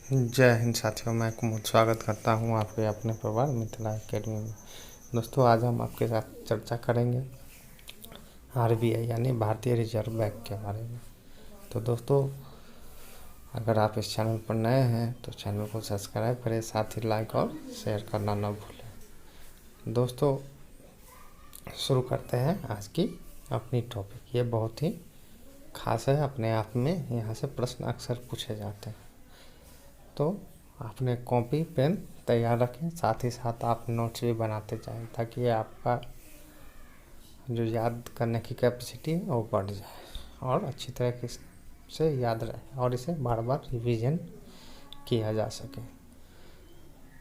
जय हिंद साथियों, मैं कुमुद स्वागत करता हूं आपके अपने परिवार मिथिला एकेडमी में। दोस्तों, आज हम आपके साथ चर्चा करेंगे आरबीआई यानी भारतीय रिजर्व बैंक के बारे में। तो दोस्तों, अगर आप इस चैनल पर नए हैं तो चैनल को सब्सक्राइब करें, साथ ही लाइक और शेयर करना न भूलें। दोस्तों, शुरू करते हैं आज की अपनी टॉपिक। ये बहुत ही खास है अपने आप में। यहाँ से प्रश्न अक्सर पूछे जाते हैं, तो आपने कॉपी पेन तैयार रखें, साथ ही साथ आप नोट्स भी बनाते जाएं ताकि आपका जो याद करने की कैपेसिटी है वो बढ़ जाए और अच्छी तरीके से याद रहे और इसे बार बार रिवीजन किया जा सके।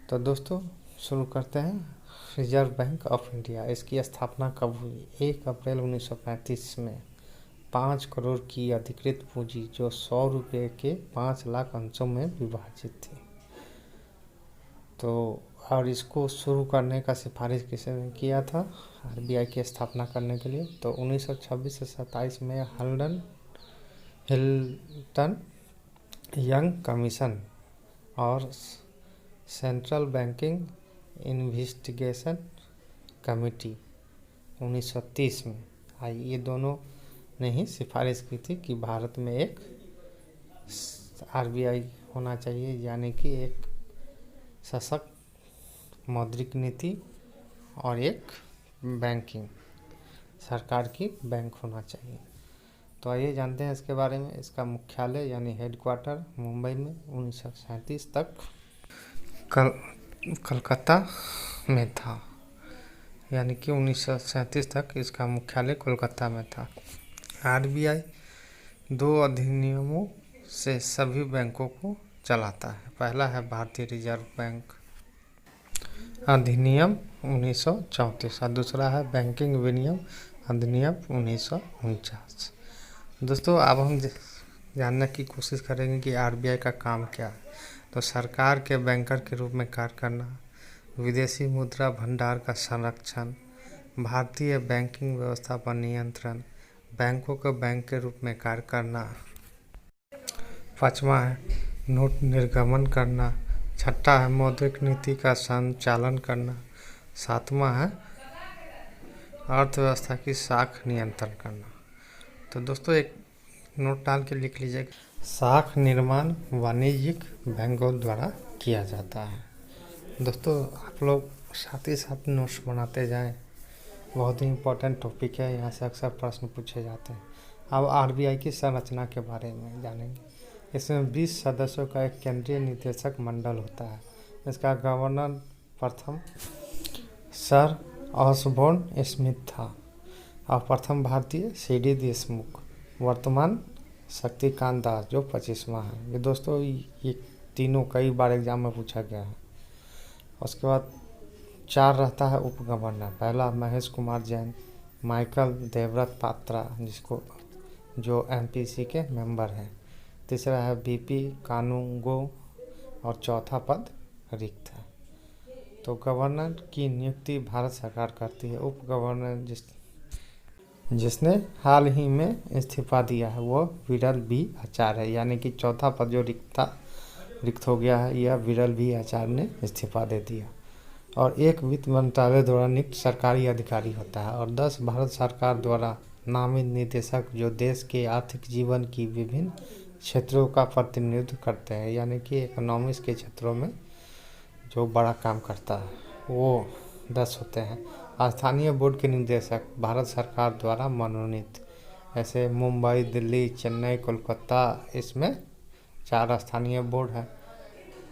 तो दोस्तों, शुरू करते हैं। रिजर्व बैंक ऑफ इंडिया, इसकी स्थापना कब हुई? 1 अप्रैल 1935 में 5 करोड़ की अधिकृत पूंजी जो 100 रुपये के 5 लाख अंशों में विभाजित थी। तो और इसको शुरू करने का सिफारिश किसने किया था आरबीआई की स्थापना करने के लिए? तो 1926 से 27 में हिल्टन यंग कमीशन और सेंट्रल बैंकिंग इन्वेस्टिगेशन कमेटी 1930 में आई। ये दोनों ने ही सिफारिश की थी कि भारत में एक आरबीआई होना चाहिए, यानी कि एक सशक्त मौद्रिक नीति और एक बैंकिंग सरकार की बैंक होना चाहिए। तो आइए जानते हैं इसके बारे में। इसका मुख्यालय यानी हेडक्वार्टर मुंबई में 1937 तक कलकत्ता में था, यानी कि 1937 तक इसका मुख्यालय कोलकाता में था। आरबीआई 2 अधिनियमों से सभी बैंकों को चलाता है। पहला है भारतीय रिजर्व बैंक अधिनियम 1934 और दूसरा है बैंकिंग विनियम अधिनियम 1949। दोस्तों, अब हम जानने की कोशिश करेंगे कि आरबीआई का काम क्या है। तो सरकार के बैंकर के रूप में कार्य करना, विदेशी मुद्रा भंडार का संरक्षण, भारतीय बैंकिंग व्यवस्था पर नियंत्रण, बैंकों को बैंक के रूप में कार्य करना। 5वां है नोट निर्गमन करना। 6ठा है मौद्रिक नीति का संचालन करना। 7वां है अर्थव्यवस्था की साख नियंत्रण करना। तो दोस्तों, एक नोट डाल के लिख लीजिएगा। साख निर्माण वाणिज्यिक बैंकों द्वारा किया जाता है। दोस्तों, आप लोग साथ ही साथ नोट्स बनाते जाएं, बहुत ही इम्पोर्टेंट टॉपिक है। यहाँ से अक्सर प्रश्न पूछे जाते हैं। अब आरबीआई की संरचना के बारे में जानेंगे। इसमें 20 सदस्यों का एक केंद्रीय निदेशक मंडल होता है। इसका गवर्नर प्रथम सर ऑसबोर्न स्मिथ था और प्रथम भारतीय सीडी देशमुख, वर्तमान शक्तिकांत दास जो 25वां है। ये दोस्तों, ये तीनों कई बार एग्जाम में पूछा गया है। उसके बाद 4 रहता है उप गवर्नर। पहला महेश कुमार जैन, माइकल देवव्रत पात्रा जो एमपीसी के मेंबर हैं। तीसरा है बीपी कानूंगो और चौथा पद रिक्त है। तो गवर्नर की नियुक्ति भारत सरकार करती है। उप गवर्नर जिसने हाल ही में इस्तीफा दिया है वो विरल बी आचार्य है, यानी कि चौथा पद जो रिक्त हो गया है, यह विरल बी आचार्य ने इस्तीफा दे दिया। और एक वित्त मंत्रालय द्वारा नियुक्त सरकारी अधिकारी होता है और 10 भारत सरकार द्वारा नामित निदेशक जो देश के आर्थिक जीवन की विभिन्न क्षेत्रों का प्रतिनिधित्व करते हैं, यानी कि इकोनॉमिक्स के क्षेत्रों में जो बड़ा काम करता है वो 10 होते हैं। स्थानीय बोर्ड के निदेशक भारत सरकार द्वारा मनोनीत, ऐसे मुंबई, दिल्ली, चेन्नई, कोलकाता, इसमें 4 स्थानीय बोर्ड हैं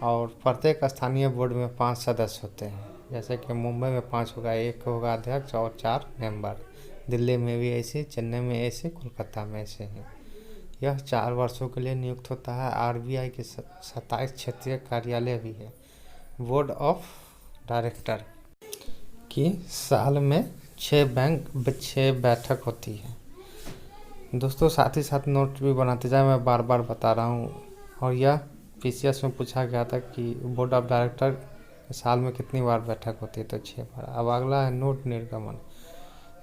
और प्रत्येक स्थानीय बोर्ड में 5 सदस्य होते हैं। जैसे कि मुंबई में 5 होगा, 1 होगा अध्यक्ष और 4 मेंबर। दिल्ली में भी ऐसे, चेन्नई में ऐसे, कोलकाता में ऐसे हैं। यह 4 वर्षों के लिए नियुक्त होता है। आरबीआई के 27 क्षेत्रीय कार्यालय भी है। बोर्ड ऑफ डायरेक्टर की साल में 6 बैठक होती है। दोस्तों, साथ ही साथ नोट भी बनाते जाए, मैं बार बार बता रहा हूँ। और यह पीसीएस में पूछा गया था कि बोर्ड ऑफ डायरेक्टर साल में कितनी बार बैठक होती है? तो 6 बार। अब अगला है नोट निर्गमन।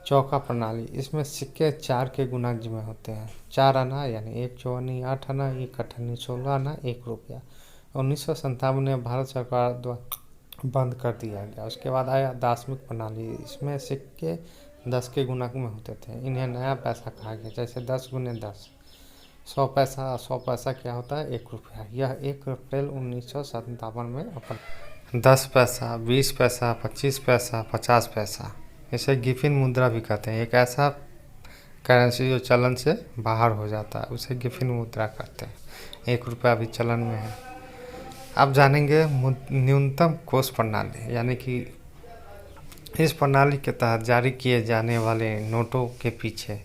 चौका प्रणाली, इसमें सिक्के 4 के गुणज में होते हैं। 4 आना यानी 1 चौअन्नी, 8 आना, 1 अठन्नी, 16 आना, 1 रुपया। 1957 में भारत सरकार द्वारा बंद कर दिया गया। उसके बाद आया दार्शनिक प्रणाली। इसमें सिक्के 10 के गुणक में होते थे। इन्हें नया पैसा कहा गया। जैसे 10 गुने 10 100 पैसा। 100 पैसा क्या होता है? 1 रुपया। यह 1 अप्रैल 1957 में अपन 10 पैसा, 20 पैसा, 25 पैसा, 50 पैसा, इसे गिफिन मुद्रा भी कहते हैं। एक ऐसा करेंसी जो चलन से बाहर हो जाता है उसे गिफिन मुद्रा कहते हैं। 1 रुपया भी चलन में है। अब जानेंगे न्यूनतम कोष प्रणाली, यानी कि इस प्रणाली के तहत जारी किए जाने वाले नोटों के पीछे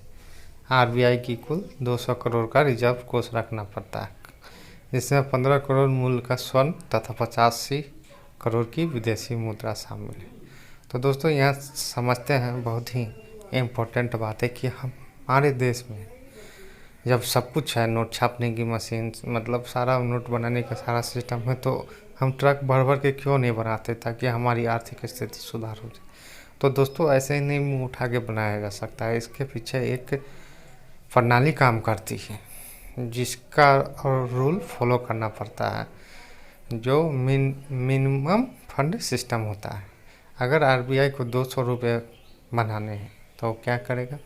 आरबीआई की कुल 200 करोड़ का रिजर्व कोष रखना पड़ता है, जिसमें 15 करोड़ मूल्य का स्वर्ण तथा 85 करोड़ की विदेशी मुद्रा शामिल है। तो दोस्तों यहाँ समझते हैं बहुत ही इम्पोर्टेंट बात है कि हमारे देश में जब सब कुछ है, नोट छापने की मशीन, मतलब सारा नोट बनाने का सारा सिस्टम है, तो हम ट्रक भर भर के क्यों नहीं बनाते ताकि हमारी आर्थिक स्थिति सुधार हो जाए। तो दोस्तों ऐसे ही नहीं मुँह उठा के बनाया जा सकता है। इसके पीछे एक प्रणाली काम करती है जिसका रूल फॉलो करना पड़ता है, जो मिनिमम फंड सिस्टम होता है। अगर आरबीआई को 200 रुपये बनाने हैं तो क्या करेगा?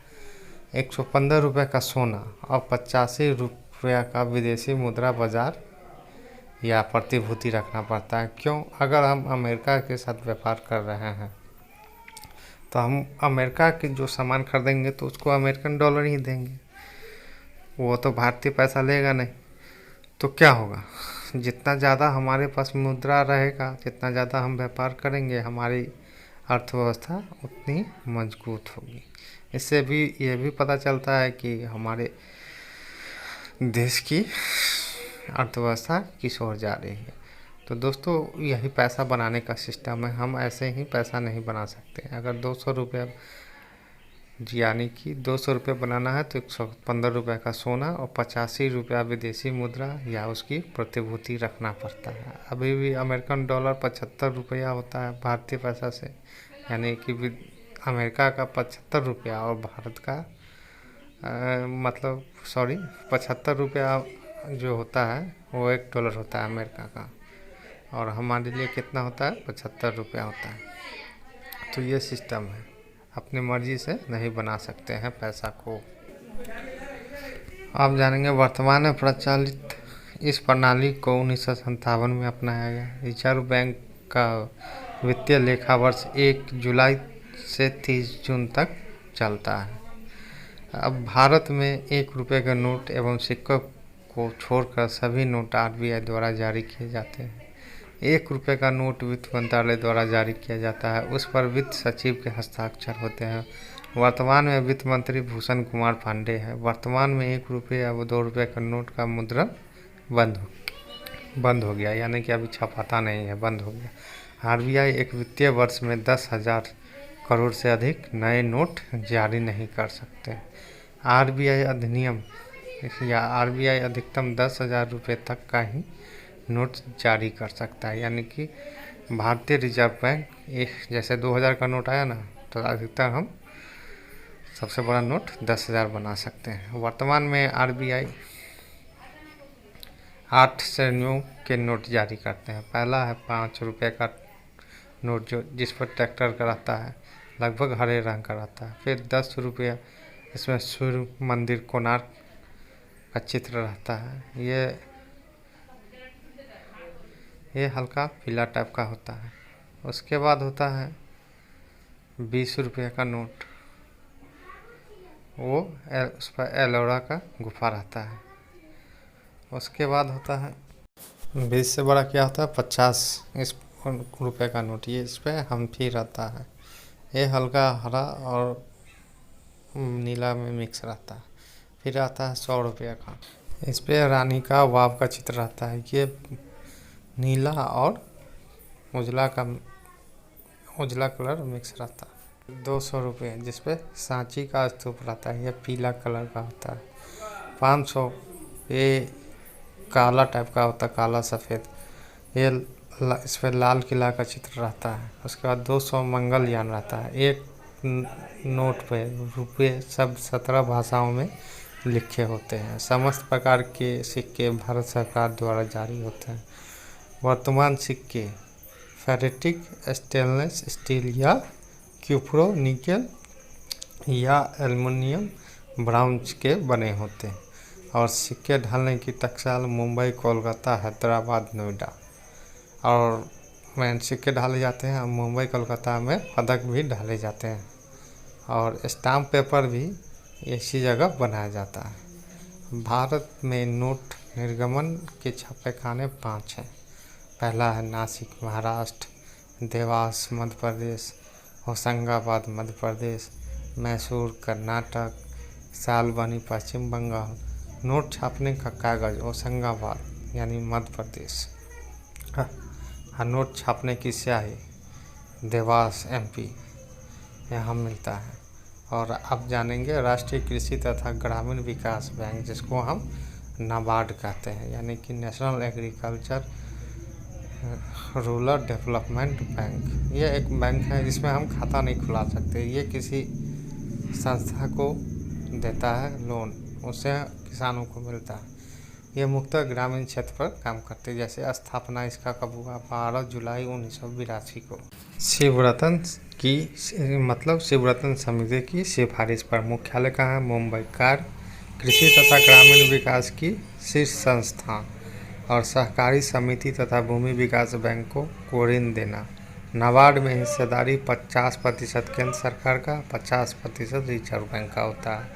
115 रुपये का सोना और 85 रुपया का विदेशी मुद्रा बाजार या प्रतिभूति रखना पड़ता है। क्यों? अगर हम अमेरिका के साथ व्यापार कर रहे हैं तो हम अमेरिका के जो सामान खरीदेंगे तो उसको अमेरिकन डॉलर ही देंगे, वो तो भारतीय पैसा लेगा नहीं। तो क्या होगा? जितना ज़्यादा हमारे पास मुद्रा रहेगा, जितना ज़्यादा हम व्यापार करेंगे, हमारी अर्थव्यवस्था उतनी मजबूत होगी। इससे भी ये भी पता चलता है कि हमारे देश की अर्थव्यवस्था किस ओर जा रही है। तो दोस्तों यही पैसा बनाने का सिस्टम है। हम ऐसे ही पैसा नहीं बना सकते। अगर 200 रुपये यानी कि 200 रुपये बनाना है तो 115 रुपये का सोना और 85 रुपया विदेशी मुद्रा या उसकी प्रतिभूति रखना पड़ता है। अभी भी अमेरिकन डॉलर 75 रुपया होता है भारतीय पैसा से, यानी कि अमेरिका का 75 रुपया और भारत का 75 रुपया जो होता है वो 1 डॉलर होता है अमेरिका का, और हमारे लिए कितना होता है? 75 रुपया होता है। तो ये सिस्टम है, अपनी मर्जी से नहीं बना सकते हैं पैसा को। आप जानेंगे वर्तमान में प्रचलित इस प्रणाली को 1957 में अपनाया गया। रिजर्व बैंक का वित्तीय लेखा वर्ष 1 जुलाई से 30 जून तक चलता है। अब भारत में 1 रुपये के नोट एवं सिक्कों को छोड़कर सभी नोट आरबीआई द्वारा जारी किए जाते हैं। 1 रुपये का नोट वित्त मंत्रालय द्वारा जारी किया जाता है, उस पर वित्त सचिव के हस्ताक्षर होते हैं। वर्तमान में वित्त मंत्री भूषण कुमार पांडे हैं। वर्तमान में 1 रुपये या 2 रुपये का नोट का मुद्रण बंद हो गया, यानी कि अभी छपाता नहीं है, बंद हो गया। आरबीआई एक वित्तीय वर्ष में 10,000 करोड़ से अधिक नए नोट जारी नहीं कर सकते। आरबीआई अधिनियम या आरबीआई अधिकतम 10,000 रुपये तक का ही नोट जारी कर सकता है, यानी कि भारतीय रिजर्व बैंक जैसे 2000 का नोट आया ना, तो अधिकतर हम सबसे बड़ा नोट 10,000 बना सकते हैं। वर्तमान में आरबीआई 8 श्रेणियों के नोट जारी करते हैं। पहला है 5 रुपये का नोट जिस पर ट्रैक्टर का रहता है, लगभग हरे रंग का रहता है। फिर 10 रुपये, इसमें सूर्य मंदिर कोणार्क का चित्र रहता है। ये हल्का पीला टाइप का होता है। उसके बाद होता है 20 रुपये का नोट, वो उस पर एलोरा का गुफा रहता है। उसके बाद होता है 20 से बड़ा क्या होता है 50 इस रुपये का नोट, ये इस पर हम्फी रहता है। ये हल्का हरा और नीला में मिक्स रहता है। फिर आता है 100 रुपये का, इस पर रानी का वाव का चित्र रहता है। ये नीला और उजला कलर मिक्स रहता है। 200 रुपये जिस पे सांची का स्तूप रहता है, यह पीला कलर का होता है। 500 ये काला टाइप का होता है, काला सफ़ेद, ये इस पर लाल किला का चित्र रहता है। उसके बाद 200 मंगलयान रहता है। एक नोट पे रुपये सब 17 भाषाओं में लिखे होते हैं। समस्त प्रकार के सिक्के भारत सरकार द्वारा जारी होते हैं। वर्तमान सिक्के फेरेटिक, स्टेनलेस स्टील या क्यूप्रो, निकेल या एल्युमिनियम ब्राउन्ज के बने होते हैं और सिक्के ढालने की टकसाल मुंबई, कोलकाता, हैदराबाद, नोएडा और में सिक्के ढाले जाते हैं। मुंबई, कोलकाता में पदक भी ढाले जाते हैं और स्टाम्प पेपर भी इसी जगह बनाया जाता है। भारत में नोट निर्गमन के छापेखाने 5 हैं। पहला है नासिक, महाराष्ट्र, देवास, मध्य प्रदेश, होशंगाबाद, मध्य प्रदेश, मैसूर, कर्नाटक, सालबनी, पश्चिम बंगाल। नोट छापने का कागज़ होशंगाबाद यानी मध्य प्रदेश। नोट छापने की स्याही देवास, MP यहाँ मिलता है। और अब जानेंगे राष्ट्रीय कृषि तथा ग्रामीण विकास बैंक, जिसको हम नाबार्ड कहते हैं, यानी कि national agriculture rural development bank. ये एक बैंक है जिसमें हम खाता नहीं खुला सकते। ये किसी संस्था को देता है लोन, उससे किसानों को मिलता है। ये मुख्यतः ग्रामीण क्षेत्र पर काम करते हैं। जैसे स्थापना इसका कब हुआ? 12 जुलाई 1982 को शिवरतन शिवरतन समिति की सिफारिश पर। मुख्यालय कहाँ है? मुंबई। कार्य कृषि तथा ग्रामीण विकास की शीर्ष संस्थान और सहकारी समिति तथा भूमि विकास बैंक को ऋण देना। नाबार्ड में हिस्सेदारी 50% केंद्र सरकार का, 50% रिजर्व बैंक का होता है।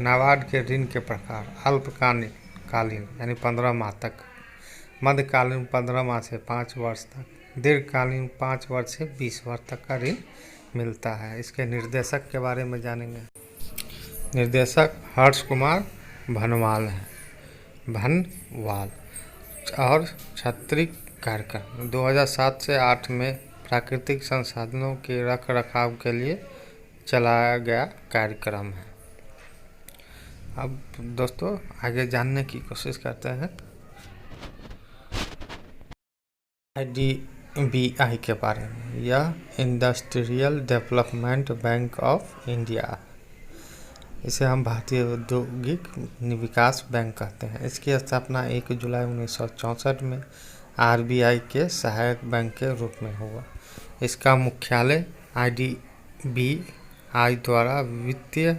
नाबार्ड के ऋण के प्रकार अल्पकालीन यानी 15 माह तक, मध्यकालीन 15 माह से 5 वर्ष तक, दीर्घकालीन 5 वर्ष से 20 वर्ष तक का ऋण मिलता है। इसके निर्देशक के बारे में जानेंगे। निर्देशक हर्ष कुमार भनवाल हैं, और छत्री कार्यक्रम 2007 से 8 में प्राकृतिक संसाधनों के रख रखाव के लिए चलाया गया कार्यक्रम है। अब दोस्तों आगे जानने की कोशिश करते हैं IDBI के बारे में। यह industrial development bank of India, इसे हम भारतीय औद्योगिक विकास बैंक कहते हैं। इसकी स्थापना 1 जुलाई 1964 में RBI के सहायक बैंक के रूप में हुआ। इसका मुख्यालय IDBI द्वारा वित्तीय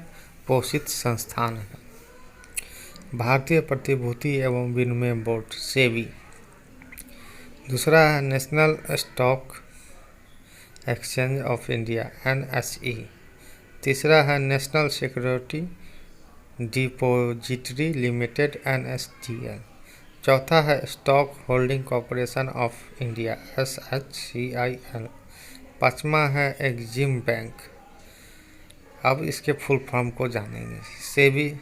पोषित संस्थान है। भारतीय प्रतिभूति एवं विनिमय बोर्ड सेबी। दूसरा है national stock exchange of India NSE। तीसरा है national security depository limited NSDL। चौथा है stock holding corporation of India SHCIL। पाँचवा है एग्जिम बैंक। अब इसके फुल फॉर्म को जानेंगे। SEBI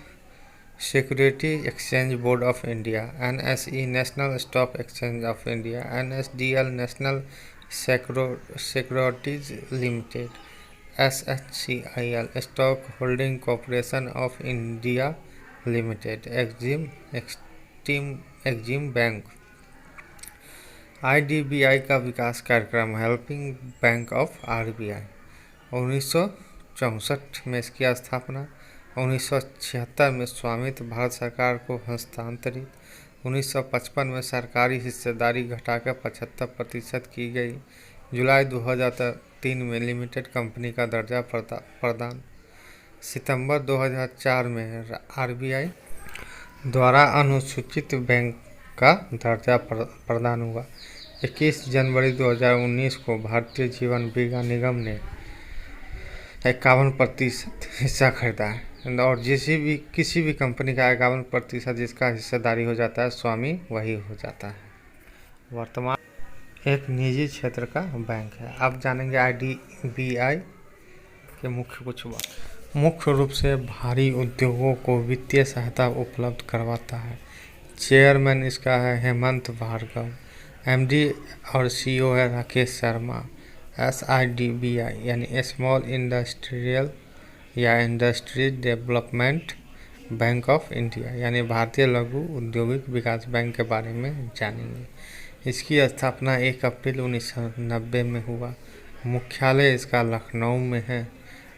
security exchange board of India, NSE national stock exchange of India, NSDL national securities limited, SHCIL stock holding corporation of India limited, EXIM bank. IDBI का विकास कार्यक्रम helping bank of RBI। 1964 में इसकी स्थापना। 1976 में स्वामित्व भारत सरकार को हस्तांतरित। 1955 में सरकारी हिस्सेदारी घटाकर 75% की गई। जुलाई 2003 में लिमिटेड कंपनी का दर्जा प्रदान। सितंबर 2004 में RBI द्वारा अनुसूचित बैंक का दर्जा प्रदान हुआ। 21 जनवरी 2019 को भारतीय जीवन बीमा निगम ने 51% हिस्सा खरीदा है और किसी भी कंपनी का 51% जिसका हिस्सेदारी हो जाता है, स्वामी वही हो जाता है। वर्तमान एक निजी क्षेत्र का बैंक है। अब जानेंगे IDBI के मुख्य रूप से भारी उद्योगों को वित्तीय सहायता उपलब्ध करवाता है। चेयरमैन इसका है हेमंत भार्गव। MD और CEO है राकेश शर्मा। SIDBI यानी स्मॉल इंडस्ट्रियल या industries development bank of India यानी भारतीय लघु औद्योगिक विकास बैंक के बारे में जानेंगे। इसकी स्थापना 1 अप्रैल 1990 में हुआ। मुख्यालय इसका लखनऊ में है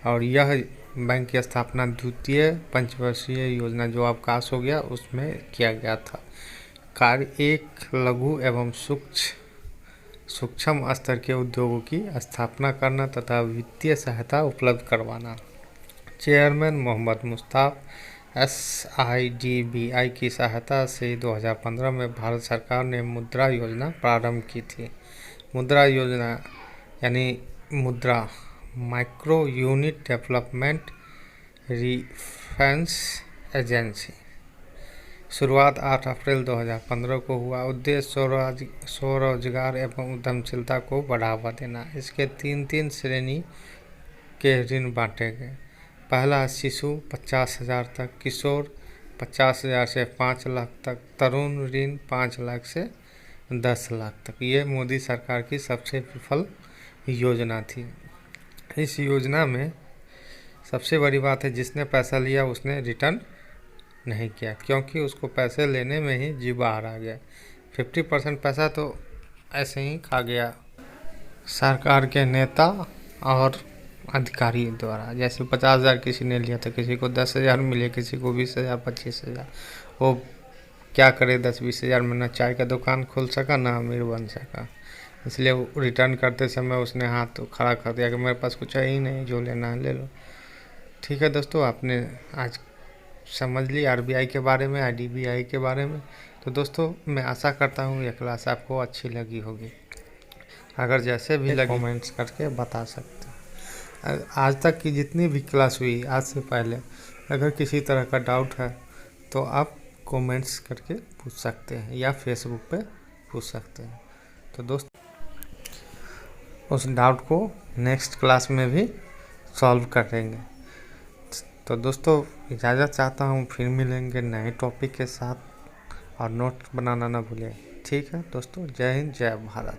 और यह बैंक की स्थापना द्वितीय पंचवर्षीय योजना जो अवकाश हो गया उसमें किया गया था। कार्य एक लघु एवं सूक्ष्म सूक्ष्म स्तर के उद्योगों की स्थापना करना तथा वित्तीय सहायता उपलब्ध करवाना। चेयरमैन मोहम्मद मुश्ताक। SIDBI की सहायता से 2015 में भारत सरकार ने मुद्रा योजना प्रारंभ की थी। मुद्रा योजना यानी मुद्रा micro unit development reference agency. शुरुआत 8 अप्रैल 2015 को हुआ। उद्देश्य स्वरोजगार एवं उद्यमशीलता को बढ़ावा देना। इसके तीन श्रेणी के ऋण बांटे गए। पहला शिशु 50,000 तक, किशोर 50,000 से 5 लाख तक, तरुण ऋण 5 लाख से 10 लाख तक। ये मोदी सरकार की सबसे विफल योजना थी। इस योजना में सबसे बड़ी बात है, जिसने पैसा लिया उसने रिटर्न नहीं किया, क्योंकि उसको पैसे लेने में ही जी बाहर आ गया। 50% पैसा तो ऐसे ही खा गया सरकार के नेता और अधिकारी द्वारा। जैसे 50,000 किसी ने लिया तो किसी को 10,000 मिले, किसी को 20,000, 25,000। वो क्या करे 10-20 हज़ार में, ना चाय का दुकान खोल सका ना अमीर बन सका। इसलिए वो रिटर्न करते समय उसने हाथ खड़ा कर दिया कि मेरे पास कुछ है ही नहीं, जो लेना है ले लो। ठीक है दोस्तों, आपने आज समझ ली RBI के बारे में, IDBI के बारे में। तो दोस्तों मैं आशा करता हूँ ये क्लास आपको अच्छी लगी होगी। अगर जैसे भी लगे कमेंट्स करके बता सकते हैं। आज तक की जितनी भी क्लास हुई आज से पहले, अगर किसी तरह का डाउट है तो आप कमेंट्स करके पूछ सकते हैं या फेसबुक पे पूछ सकते हैं। तो दोस्त उस डाउट को नेक्स्ट क्लास में भी सॉल्व करेंगे। तो दोस्तों इजाज़त चाहता हूँ, फिर मिलेंगे नए टॉपिक के साथ। और नोट बनाना ना भूलें। ठीक है दोस्तों, जय हिंद, जय भारत।